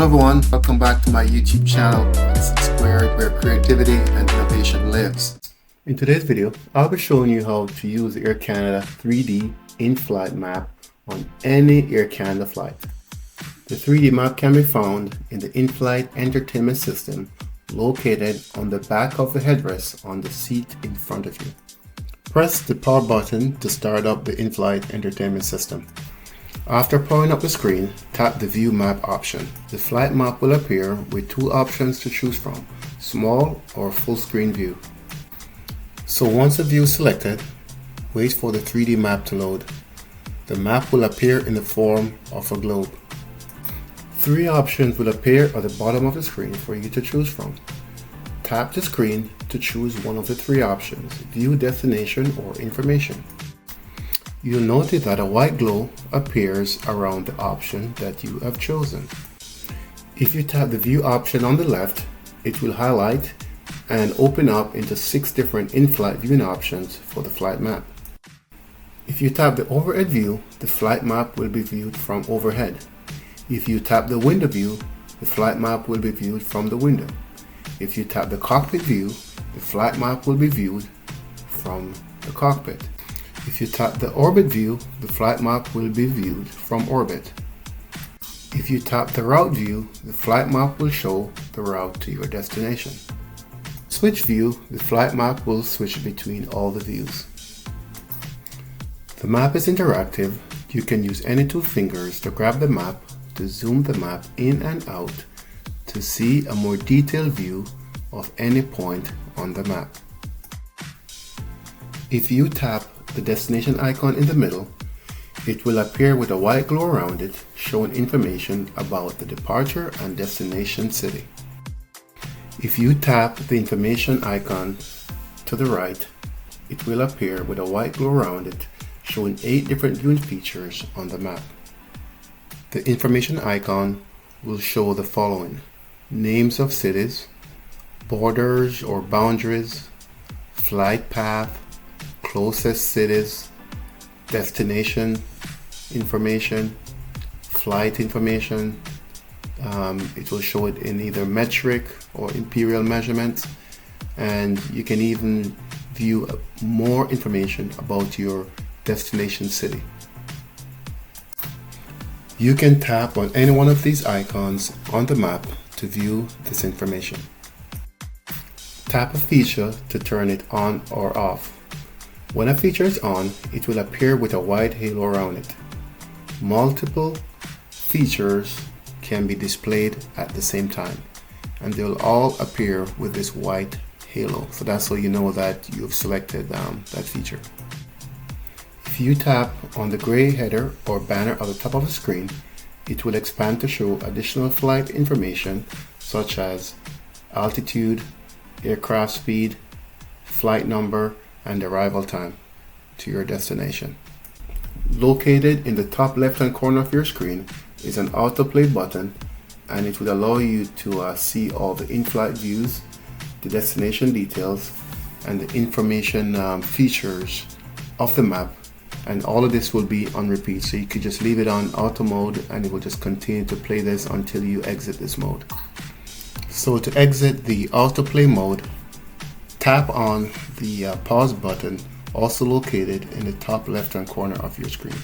Hello everyone, welcome back to my YouTube channel. It's Squared, where creativity and innovation lives. In today's video, I'll be showing you how to use the Air Canada 3D in-flight map on any Air Canada flight. The 3D map can be found in the in-flight entertainment system located on the back of the headrest on the seat in front of you. Press the power button to start up the in-flight entertainment system. After powering up the screen, tap the View Map option. The flight map will appear with two options to choose from, small or full screen view. So once the view is selected, wait for the 3D map to load. The map will appear in the form of a globe. Three options will appear at the bottom of the screen for you to choose from. Tap the screen to choose one of the three options, View Destination or Information. You'll notice that a white glow appears around the option that you have chosen. If you tap the View option on the left, it will highlight and open up into 6 different in-flight viewing options for the flight map. If you tap the Overhead view, the flight map will be viewed from overhead. If you tap the Window view, the flight map will be viewed from the window. If you tap the Cockpit view, the flight map will be viewed from the cockpit. If you tap the Orbit view, the flight map will be viewed from orbit. If you tap the Route view, the flight map will show the route to your destination. Switch view, the flight map will switch between all the views. The map is interactive. You can use any two fingers to grab the map, to zoom the map in and out, to see a more detailed view of any point on the map. If you tap the destination icon in the middle, it will appear with a white glow around it, showing information about the departure and destination city. If you tap the information icon to the right, it will appear with a white glow around it, showing 8 different viewing features on the map. The information icon will show the following: names of cities, borders or boundaries, flight path, closest cities, destination information, flight information. It will show it in either metric or imperial measurements, and you can even view more information about your destination city. You can tap on any one of these icons on the map to view this information. Tap a feature to turn it on or off. When a feature is on, it will appear with a white halo around it. Multiple features can be displayed at the same time, and they'll all appear with this white halo. So that's how you know that you've selected that feature. If you tap on the gray header or banner at the top of the screen, it will expand to show additional flight information such as altitude, aircraft speed, flight number, and arrival time to your destination. Located in the top left hand corner of your screen is an autoplay button, and it will allow you to see all the in-flight views, the destination details, and the information features of the map, and all of this will be on repeat, so you could just leave it on auto mode and it will just continue to play this until you exit this mode. So to exit the autoplay mode, tap on the pause button, also located in the top left hand corner of your screen.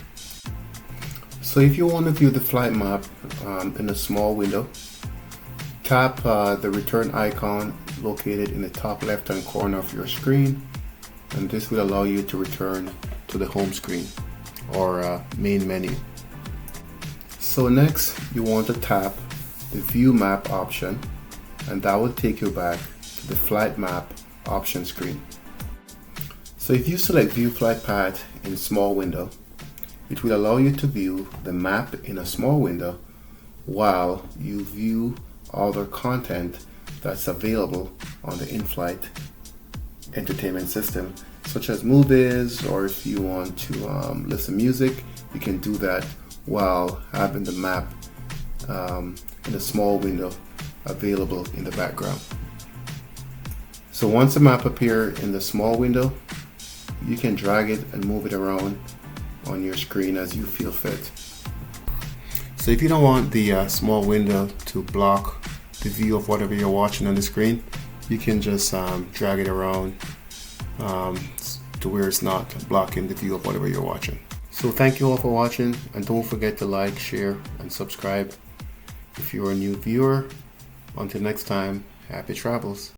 So if you want to view the flight map in a small window, tap the return icon located in the top left hand corner of your screen, and this will allow you to return to the home screen or main menu. So next you want to tap the View Map option, and that will take you back to the flight map option screen. So if you select View Flight Path in small window, it will allow you to view the map in a small window while you view other content that's available on the in-flight entertainment system, such as movies, or if you want to listen to music, you can do that while having the map in a small window available in the background. So once the map appears in the small window, you can drag it and move it around on your screen as you feel fit. So if you don't want the small window to block the view of whatever you're watching on the screen, you can just drag it around to where it's not blocking the view of whatever you're watching. So thank you all for watching, and don't forget to like, share, and subscribe if you're a new viewer. Until next time, happy travels.